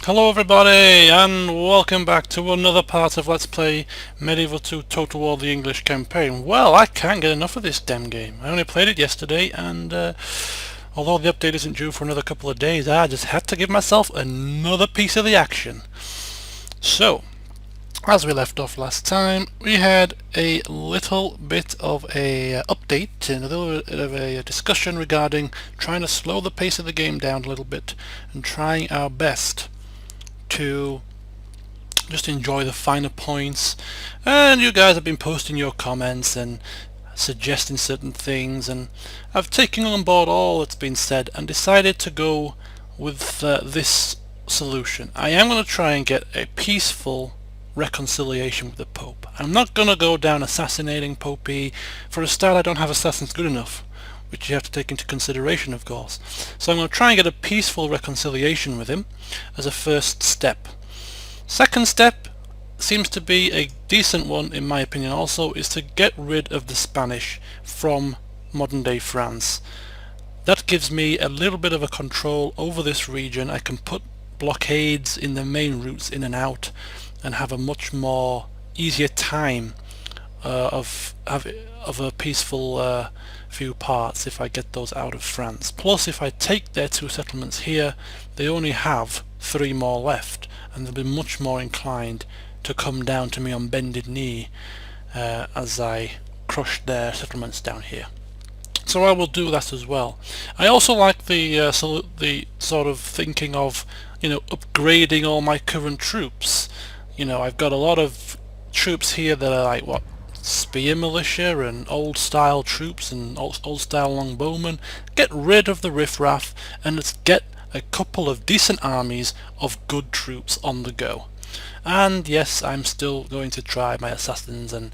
Hello everybody, and welcome back to another part of Let's Play Medieval 2 Total War the English campaign. Well, I can't get enough of this damn game. I only played it yesterday, and although the update isn't due for another couple of days, I just had to give myself another piece of the action. So, as we left off last time, we had a little bit of a update and a little bit of a discussion regarding trying to slow the pace of the game down a little bit and trying our best to just enjoy the finer points. And you guys have been posting your comments and suggesting certain things, and I've taken on board all that's been said and decided to go with this solution. I am going to try and get a peaceful reconciliation with the Pope. I'm not going to go down assassinating Popey. For a start, I don't have assassins good enough, which you have to take into consideration, of course. So I'm going to try and get a peaceful reconciliation with him as a first step. Second step seems to be a decent one in my opinion also, is to get rid of the Spanish from modern day France. That gives me a little bit of a control over this region. I can put blockades in the main routes in and out and have a much more easier time of a peaceful few parts if I get those out of France. Plus, if I take their two settlements here, they only have 3 more left, and they'll be much more inclined to come down to me on bended knee as I crush their settlements down here. So I will do that as well. I also like the sort of thinking of, you know, upgrading all my current troops. You know, I've got a lot of troops here that are like, what, spear militia and old style troops and old style longbowmen. Get rid of the riffraff and let's get a couple of decent armies of good troops on the go. And yes, I'm still going to try my assassins and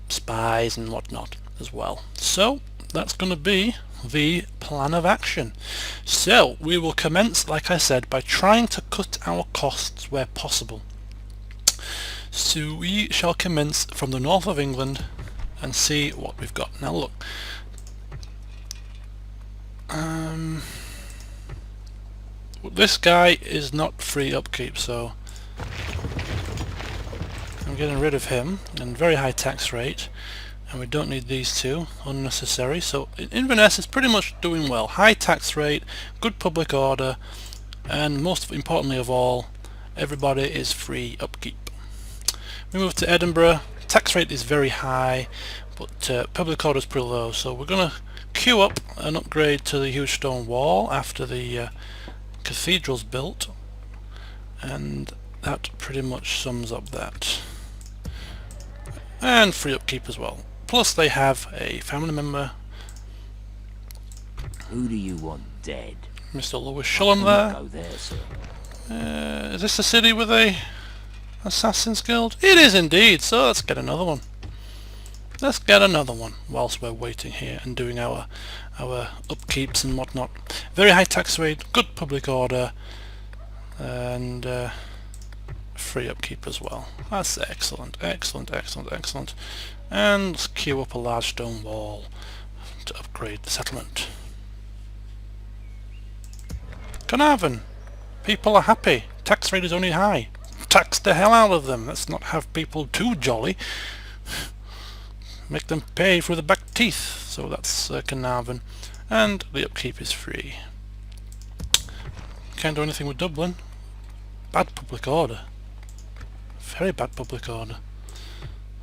spies and whatnot as well. So that's going to be the plan of action. So we will commence, like I said, by trying to cut our costs where possible. So we shall commence from the north of England and see what we've got. Now look, this guy is not free upkeep, so I'm getting rid of him, and very high tax rate, and we don't need these two, unnecessary. So Inverness is pretty much doing well. High tax rate, good public order, and most importantly of all, everybody is free upkeep. We move to Edinburgh. Tax rate is very high, but public order is pretty low, so we're going to queue up an upgrade to the huge stone wall after the cathedral's built, and that pretty much sums up that. And free upkeep as well. Plus they have a family member. Who do you want dead? Mr. Lewis Shullum there. Go there, sir. Is this the city with a Assassin's Guild? It is indeed, so let's get another one. Let's get another one whilst we're waiting here and doing our upkeeps and whatnot. Very high tax rate, good public order, and free upkeep as well. That's excellent, excellent, excellent, excellent. And let's queue up a large stone wall to upgrade the settlement. Carnarvon, people are happy. Tax rate is only high. Tax the hell out of them. Let's not have people too jolly. Make them pay through the back teeth. So that's Carnarvon, and the upkeep is free. Can't do anything with Dublin. Bad public order. Very bad public order.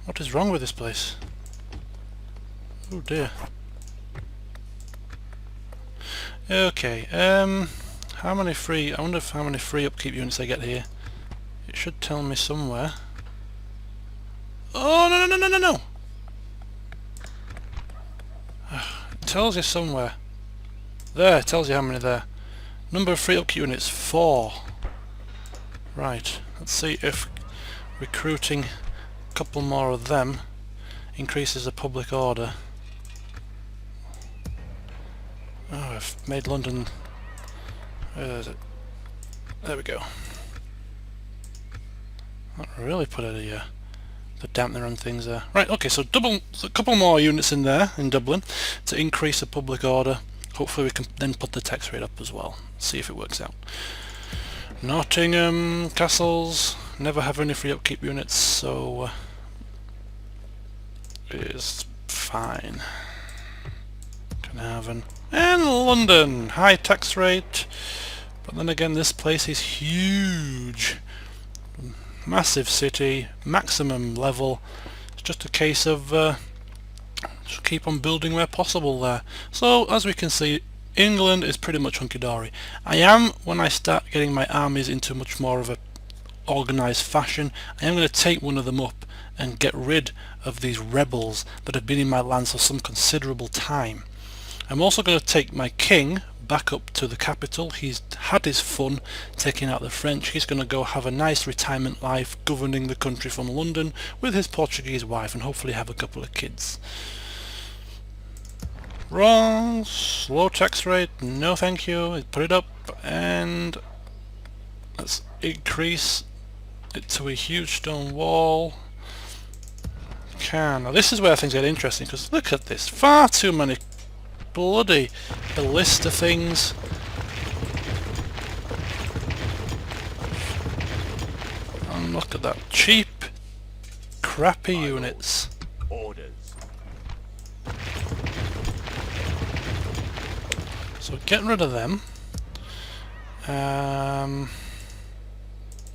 What is wrong with this place? Oh dear. Okay. How many free? I wonder how many free upkeep units I get here. It should tell me somewhere. Oh, no, no, no, no, no, no! It tells you somewhere. There, it tells you how many there. Number of free upkeep units, 4. Right, let's see if recruiting a couple more of them increases the public order. Oh, I've made London... Where is it? There we go. That really put the dampener on things there. Right, okay, so a couple more units in there, in Dublin, to increase the public order. Hopefully we can then put the tax rate up as well. See if it works out. Nottingham castles never have any free upkeep units, so it's fine. Carnarvon and London, high tax rate, but then again this place is huge, massive city, maximum level. It's just a case of just keep on building where possible there. So as we can see, England is pretty much hunky-dory. I am, when I start getting my armies into much more of a organised fashion, I am going to take one of them up and get rid of these rebels that have been in my lands for some considerable time. I'm also going to take my king back up to the capital. He's had his fun taking out the French. He's going to go have a nice retirement life governing the country from London with his Portuguese wife and hopefully have a couple of kids. Wrong, slow tax rate, no thank you. Put it up and let's increase it to a huge stone wall. Now this is where things get interesting, because look at this, far too many bloody ballista things. And look at that, cheap, crappy units. Orders. So get rid of them.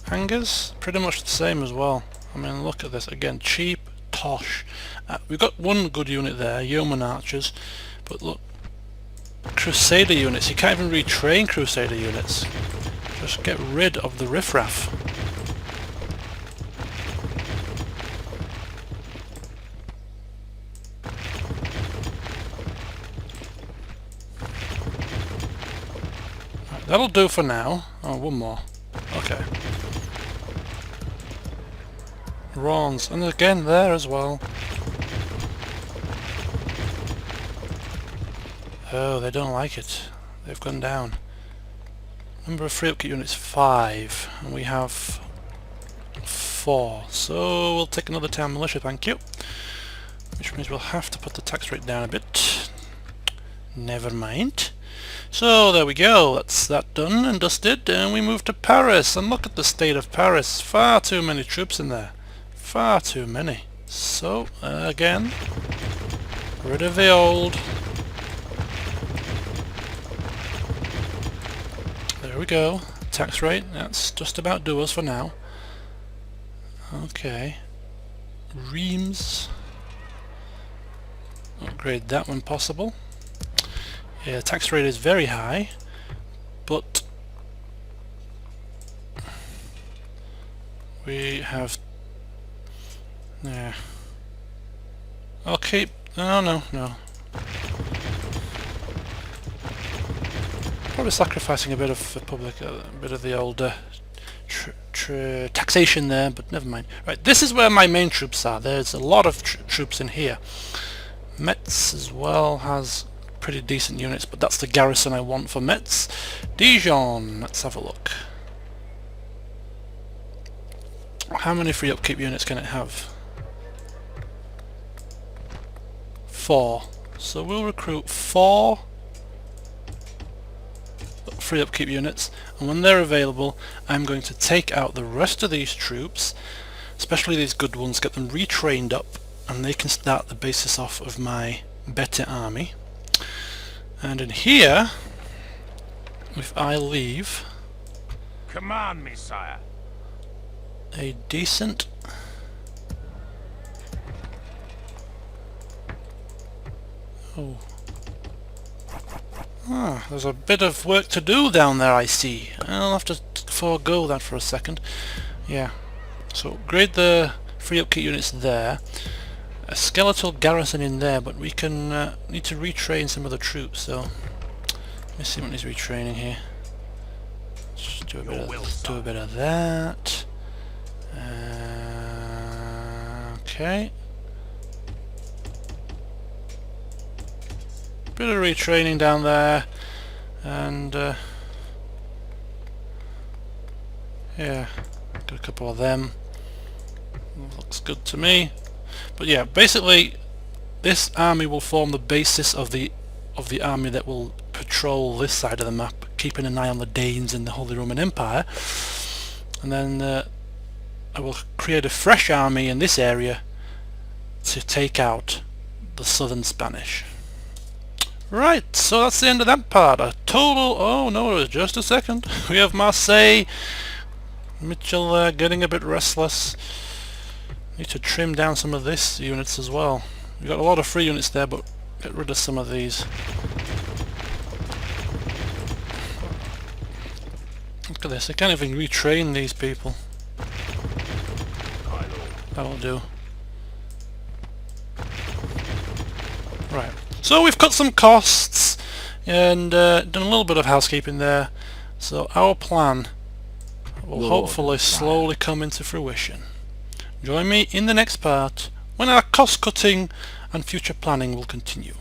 Hangars, pretty much the same as well. I mean, look at this again, cheap, tosh. We've got one good unit there, yeoman archers, but look, crusader units. You can't even retrain crusader units. Just get rid of the riffraff. That'll do for now. Oh, one more. Okay. Rawns, and again there as well. Oh, they don't like it. They've gone down. Number of free upkeep units 5, and we have 4. So we'll take another town militia, thank you. Which means we'll have to put the tax rate down a bit. Never mind. So there we go, that's that done and dusted, and we move to Paris, and look at the state of Paris. Far too many troops in there. Far too many. So, again, rid of the old. There we go. Tax rate, that's just about do us for now. Okay. Reims. Upgrade that when possible. Yeah, tax rate is very high, but we have... Yeah. I'll keep... No. Probably sacrificing a bit of the public, a bit of the old taxation there, but never mind. Right, this is where my main troops are. There's a lot of troops in here. Metz as well has pretty decent units, but that's the garrison I want for Metz. Dijon, let's have a look. How many free upkeep units can it have? 4. So we'll recruit 4 free upkeep units, and when they're available I'm going to take out the rest of these troops, especially these good ones, get them retrained up, and they can start the basis off of my better army. And in here, if I leave Command me, sire. a decent there's a bit of work to do down there, I see. I'll have to forego that for a second. Yeah, so upgrade the free upkeep units there. A skeletal garrison in there, but we can need to retrain some of the troops, so let me see what he's retraining here. Just do a bit of that. Okay. Bit of retraining down there, and yeah, got a couple of them. Looks good to me. But yeah, basically this army will form the basis of the army that will patrol this side of the map, keeping an eye on the Danes in the Holy Roman Empire, and then I will create a fresh army in this area to take out the southern Spanish. Right, so that's the end of that part. A total... oh no, it was just a second. We have Marseille. Mitchell getting a bit restless. Need to trim down some of this units as well. We've got a lot of free units there, but get rid of some of these. Look at this, I can't even retrain these people. That'll do. Right, so we've cut some costs and done a little bit of housekeeping there. So our plan will hopefully slowly come into fruition. Join me in the next part when our cost cutting and future planning will continue.